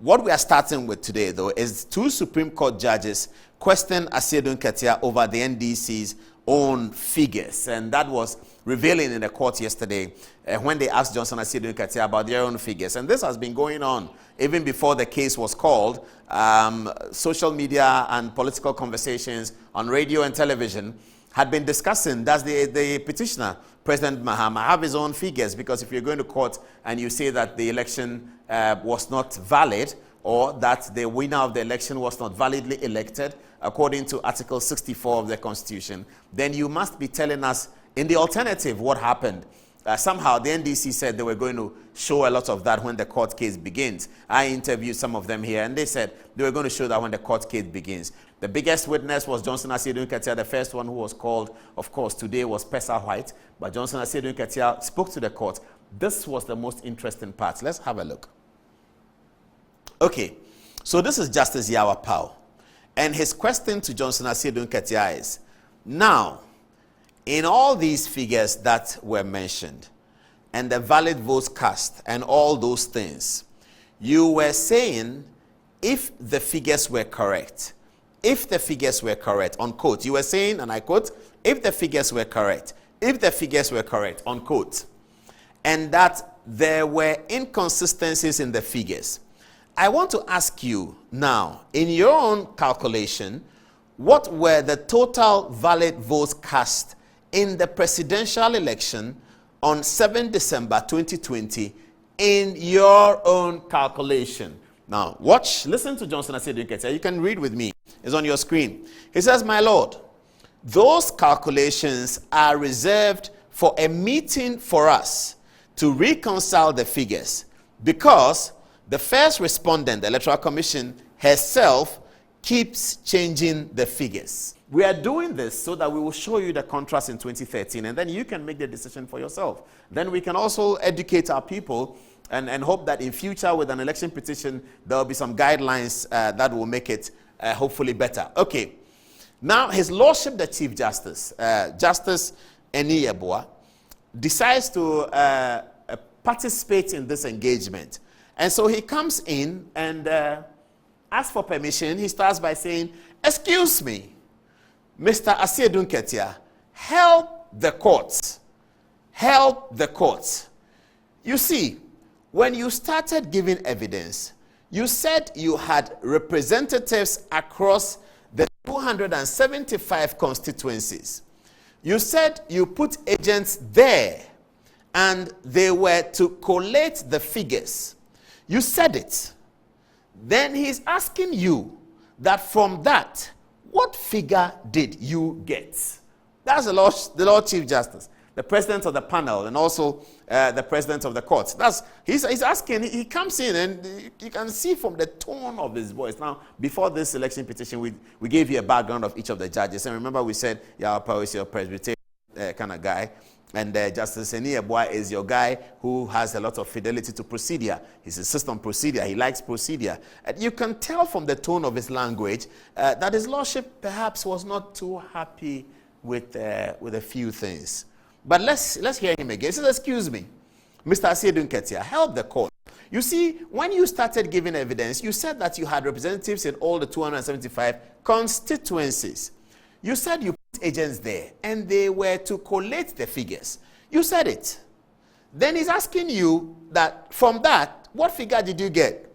what we are starting with today, though, is two Supreme Court judges questioned Asiedu Nketiah over the NDC's own figures. And that was revealing in the court yesterday when they asked Johnson Asiedu Nketiah about their own figures. And this has been going on even before the case was called. Social media and political conversations on radio and television had been discussing, does the petitioner, President Mahama, have his own figures? Because if you're going to court and you say that the election was not valid, or that the winner of the election was not validly elected according to Article 64 of the Constitution, then you must be telling us in the alternative what happened. Somehow the NDC said they were going to show a lot of that when the court case begins. I interviewed some of them here, and they said they were going to show that when the court case begins. The biggest witness was Johnson Asiedu Nketiah. The first one who was called, of course, today was Pesa White, but Johnson Asiedu Nketiah spoke to the court. This was the most interesting part. Let's have a look. Okay, so this is Justice Yawa Pao, and his question to Johnson Asiedu Nketiah is, now, in all these figures that were mentioned, and the valid votes cast, and all those things, you were saying if the figures were correct, unquote, you were saying, and I quote, if the figures were correct, unquote, and that there were inconsistencies in the figures. I want to ask you now, in your own calculation, what were the total valid votes cast in the presidential election on 7 December 2020 in your own calculation? Now, listen to Johnson Asiedu Nketiah. You can read with me. It's on your screen. He says, my Lord, those calculations are reserved for a meeting for us to reconcile the figures, because the first respondent, the Electoral Commission herself, keeps changing the figures. We are doing this so that we will show you the contrast in 2013, and then you can make the decision for yourself. Then we can also educate our people and hope that in future with an election petition, there will be some guidelines that will make it hopefully better. Okay. Now, His Lordship, the Chief Justice, Justice Eniyeboah, decides to participate in this engagement. And so he comes in and asks for permission. He starts by saying, excuse me, Mr. Asiedu Nketiah, help the courts. Help the courts. You see, when you started giving evidence, you said you had representatives across the 275 constituencies. You said you put agents there and they were to collate the figures. You said it. Then he's asking you that from that, what figure did you get? That's the Lord Chief Justice, the president of the panel, and also the president of the court. He's asking, he comes in, and you can see from the tone of his voice. Now, before this election petition, we gave you a background of each of the judges. And remember, we said, Yawa Pao is your Presbyterian kind of guy. And Justice Eniyeboah is your guy who has a lot of fidelity to procedure. He's a system procedure. He likes procedure. And you can tell from the tone of his language that his lordship perhaps was not too happy with a few things. But let's hear him again. He says, excuse me, Mr. Asiedu Nketiah, help the court. You see, when you started giving evidence, you said that you had representatives in all the 275 constituencies. You said you put agents there, and they were to collate the figures. You said it. Then he's asking you that from that, what figure did you get?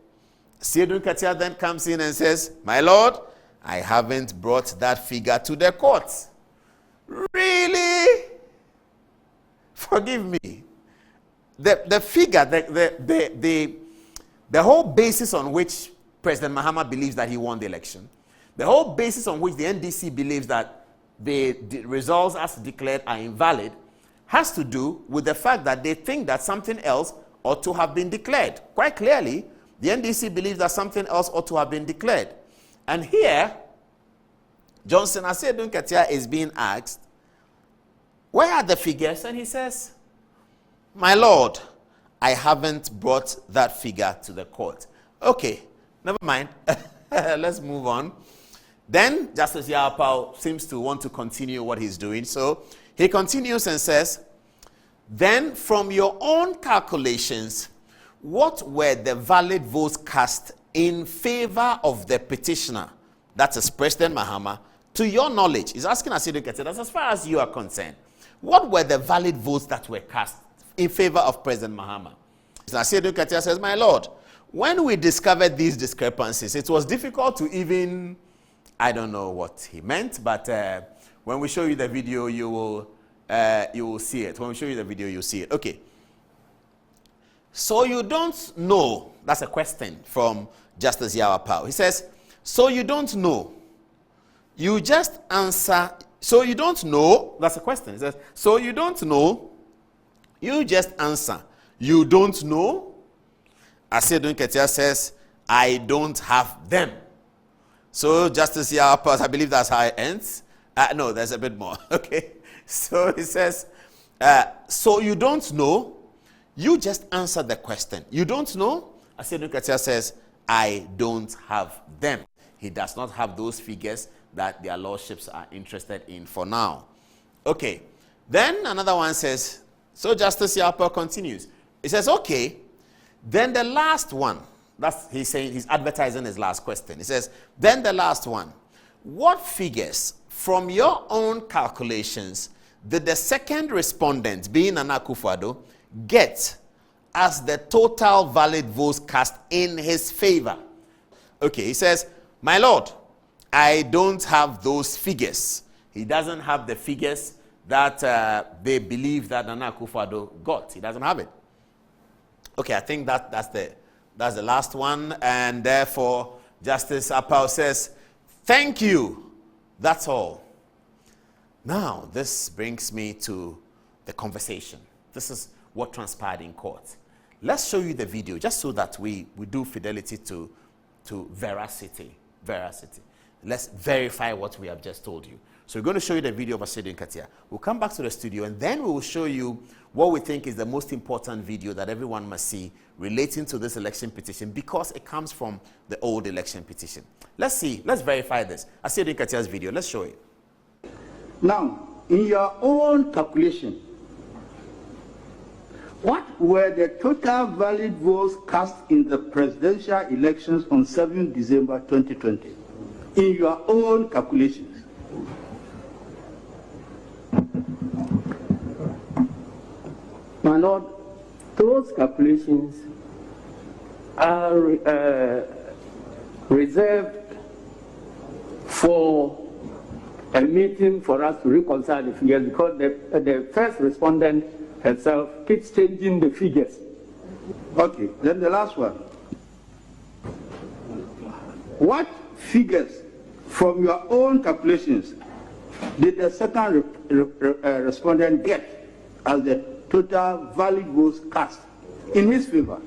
Asiedu Nketiah then comes in and says, my Lord, I haven't brought that figure to the court. Really? Forgive me. The figure, the whole basis on which President Mahama believes that he won the election, the whole basis on which the NDC believes that the results as declared are invalid, has to do with the fact that they think that something else ought to have been declared. Quite clearly, the NDC believes that something else ought to have been declared. And here, Johnson Asiedu Nketiah is being asked, where are the figures? And he says, my Lord, I haven't brought that figure to the court. Okay, never mind. Let's move on. Then Justice Yawa Pao seems to want to continue what he's doing. So he continues and says, then from your own calculations, what were the valid votes cast in favor of the petitioner, that is President Mahama, to your knowledge, he's asking Asiedu Nketiah, as far as you are concerned, what were the valid votes that were cast in favor of President Mahama? Asiedu Nketiah says, my Lord, when we discovered these discrepancies, it was difficult to even, I don't know what he meant, but when we show you the video, you will see it. When we show you the video, you'll see it. Okay. So you don't know, that's a question from Justice Yawapao. He says, so you don't know. You just answer, so you don't know, that's a question. He says, so you don't know, you just answer. You don't know? Asiedu Nketiah says, I don't have them. So Justice Yawapao, I believe that's how it ends. No, there's a bit more. Okay. So he says, so you don't know, you just answer the question. You don't know? Asiedu Nketiah says, I don't have them. He does not have those figures that their lordships are interested in for now. Okay. Then another one says, so Justice Yawapao continues. He says, okay, then the last one, that's he's saying, he's advertising his last question. He says, then the last one, what figures from your own calculations did the second respondent, being Akufo-ADDO, get as the total valid votes cast in his favor? Okay, he says, my Lord, I don't have those figures. He doesn't have the figures that they believe that Akufo-ADDO got. He doesn't have it. Okay, I think that's the last one, and therefore Justice Apao says, thank you. That's all. Now, this brings me to the conversation. This is what transpired in court. Let's show you the video, just so that we do fidelity to veracity. Let's verify what we have just told you. So we're going to show you the video of Asiedu Nketiah. We'll come back to the studio, and then we will show you what we think is the most important video that everyone must see relating to this election petition, because it comes from the old election petition. Let's see. Let's verify this. Asiedu Nketiah's video. Let's show it. Now, in your own calculation, what were the total valid votes cast in the presidential elections on 7 December 2020? In your own calculations. My Lord, those calculations are reserved for a meeting for us to reconcile the figures, because the first respondent herself keeps changing the figures. Okay, then the last one. What figures from your own calculations did the second respondent get as the total valid votes cast in his favor?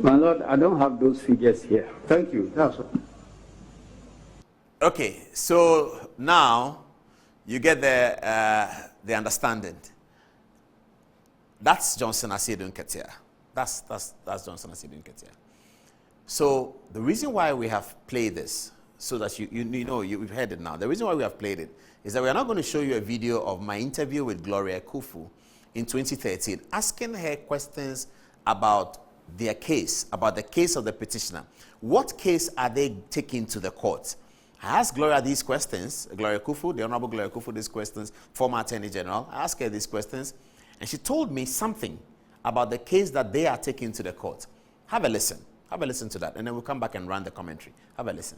My Lord, I don't have those figures here. Thank you. That's all. Okay, so now you get the understanding. That's Johnson Asiedu Nketiah. That's Johnson Asiedu Nketiah. So the reason why we have played this, so that you've heard it now. The reason why we have played it is that we are not going to show you a video of my interview with Gloria Akufo in 2013, asking her questions about their case, about the case of the petitioner. What case are they taking to the court? I asked Gloria these questions, Gloria Akufo, the Honorable Gloria Akufo, these questions, former Attorney General. I asked her these questions, and she told me something about the case that they are taking to the court. Have a listen. Have a listen to that, and then we'll come back and run the commentary. Have a listen.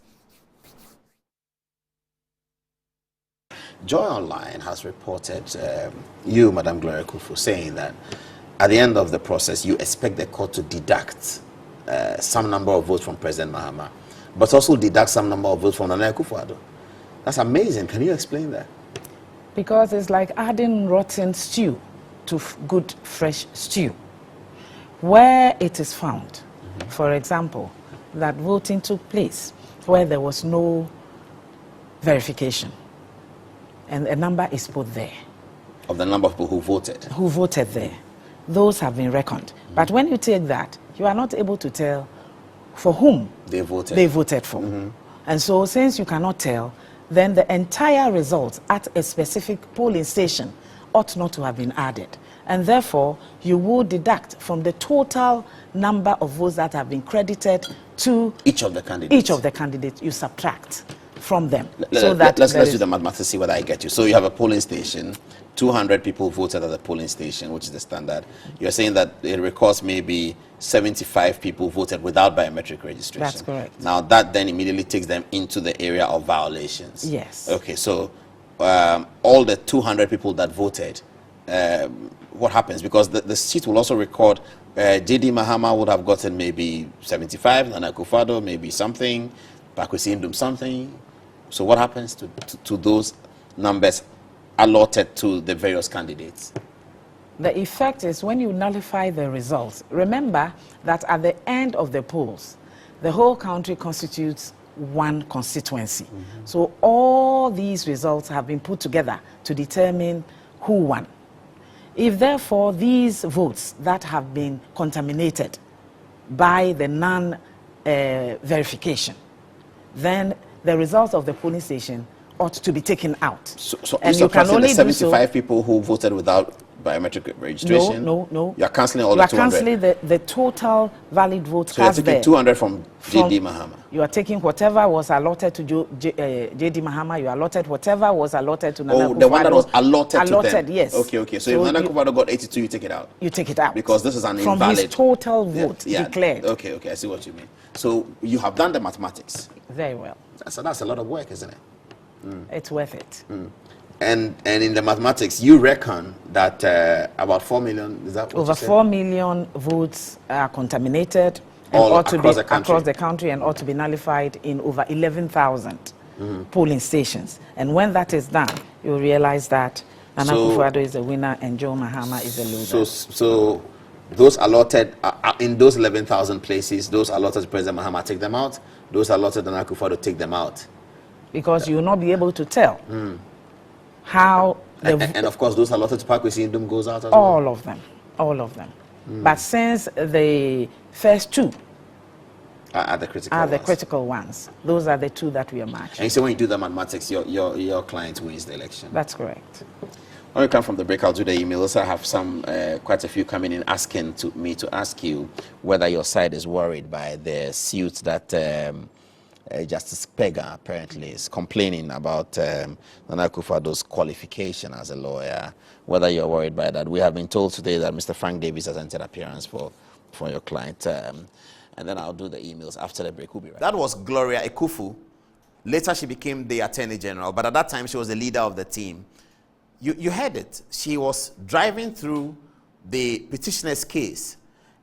Joy Online has reported you, Madam Gloria Akufo, saying that at the end of the process, you expect the court to deduct some number of votes from President Mahama, but also deduct some number of votes from Akufo-ADDO. That's amazing. Can you explain that? Because it's like adding rotten stew to good, fresh stew. Where it is found, for example, that voting took place where there was no verification, and a number is put there. Of the number of people who voted? Who voted there. Those have been reckoned. But when you take that, you are not able to tell for whom they voted for. And so since you cannot tell, then the entire result at a specific polling station ought not to have been added. And therefore, you will deduct from the total number of votes that have been credited to each of the candidates. You subtract from them. Let's do the mathematics, see whether I get you. So you have a polling station, 200 people voted at the polling station, which is the standard. You're saying that it records maybe 75 people voted without biometric registration. That's correct. Now that then immediately takes them into the area of violations. Yes. Okay, so all the 200 people that voted, what happens? Because the sheet will also record JD Mahama would have gotten maybe 75, and Akufo-ADDO maybe something, Asiedu something. So what happens to those numbers allotted to the various candidates? The effect is when you nullify the results. Remember that at the end of the polls, the whole country constitutes one constituency. Mm-hmm. So all these results have been put together to determine who won. If therefore these votes that have been contaminated by the non-verification, then the results of the polling station ought to be taken out. So and you can only the 75 people who voted without biometric registration? No. You are cancelling all the 200? You are cancelling the total valid votes cast there. So you are taking 200 from JD Mahama? You are taking whatever was allotted to JD Mahama, you allotted whatever was allotted to Nana Akufo-ADDO. Oh, the one that was allotted to them? Yes. Okay. So if Nana Akufo-ADDO got 82, you take it out? You take it out. Because this is an from invalid... From his total vote declared. Okay, I see what you mean. So you have done the mathematics? Very well. So that's a lot of work, isn't it? It's worth it. And in the mathematics, you reckon that about 4 million, is that what over 4 million votes are contaminated and ought to be across the country and ought to be nullified in over 11,000 polling stations. And when that is done, you'll realize that Nana Akufo-ADDO is the winner and Joe Mahama is the loser. So those allotted, in those 11,000 places, those allotted to President Mahama, take them out. Those allotted to Nana Akufo-ADDO, take them out. Because you will not be able to tell how... And of course, those allotted to Asiedu goes out as all well? All of them. But since the first two are the critical ones, those are the two that we are matching. And so when you do the mathematics, your client wins the election. That's correct. When we come from the break, I'll do the emails. I have quite a few coming in asking me to ask you whether your side is worried by the suit that Justice Pega apparently is complaining about Nana Akufo-ADDO's qualification as a lawyer, whether you're worried by that. We have been told today that Mr. Frank Davis has entered appearance for your client. And then I'll do the emails after the break. We'll be right back. That was Gloria Akufo. Later she became the Attorney General, but at that time she was the leader of the team. You heard it. She was driving through the petitioner's case,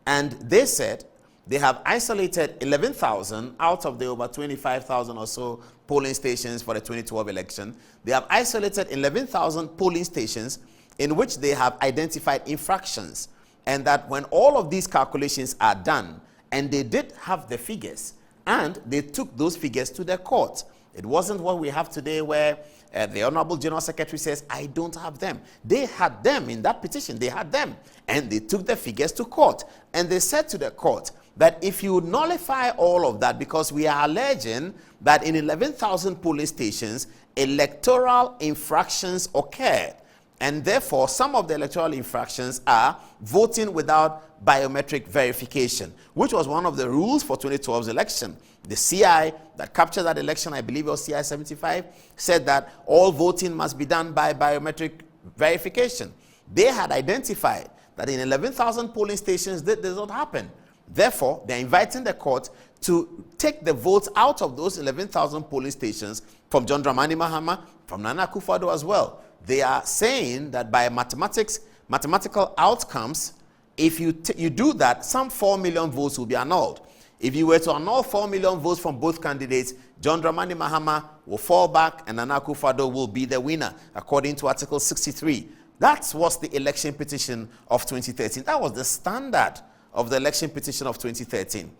and they said they have isolated 11,000 out of the over 25,000 or so polling stations for the 2012 election. They have isolated 11,000 polling stations in which they have identified infractions, and that when all of these calculations are done, and they did have the figures, and they took those figures to the court. It wasn't what we have today where the Honorable General Secretary says, I don't have them. They had them in that petition. They had them. And they took the figures to court. And they said to the court that if you nullify all of that, because we are alleging that in 11,000 polling stations, electoral infractions occurred. And therefore, some of the electoral infractions are voting without biometric verification, which was one of the rules for 2012's election. The CI that captured that election, I believe it was CI 75, said that all voting must be done by biometric verification. They had identified that in 11,000 polling stations that does not happen. Therefore, they're inviting the court to take the votes out of those 11,000 polling stations from John Dramani Mahama, from Nana Akufo-ADDO as well. They are saying that by mathematical outcomes, if you do that, some 4 million votes will be annulled. If you were to annul 4 million votes from both candidates, John Dramani Mahama will fall back and Nana Akufo-ADDO will be the winner, according to Article 63. That was the election petition of 2013. That was the standard of the election petition of 2013.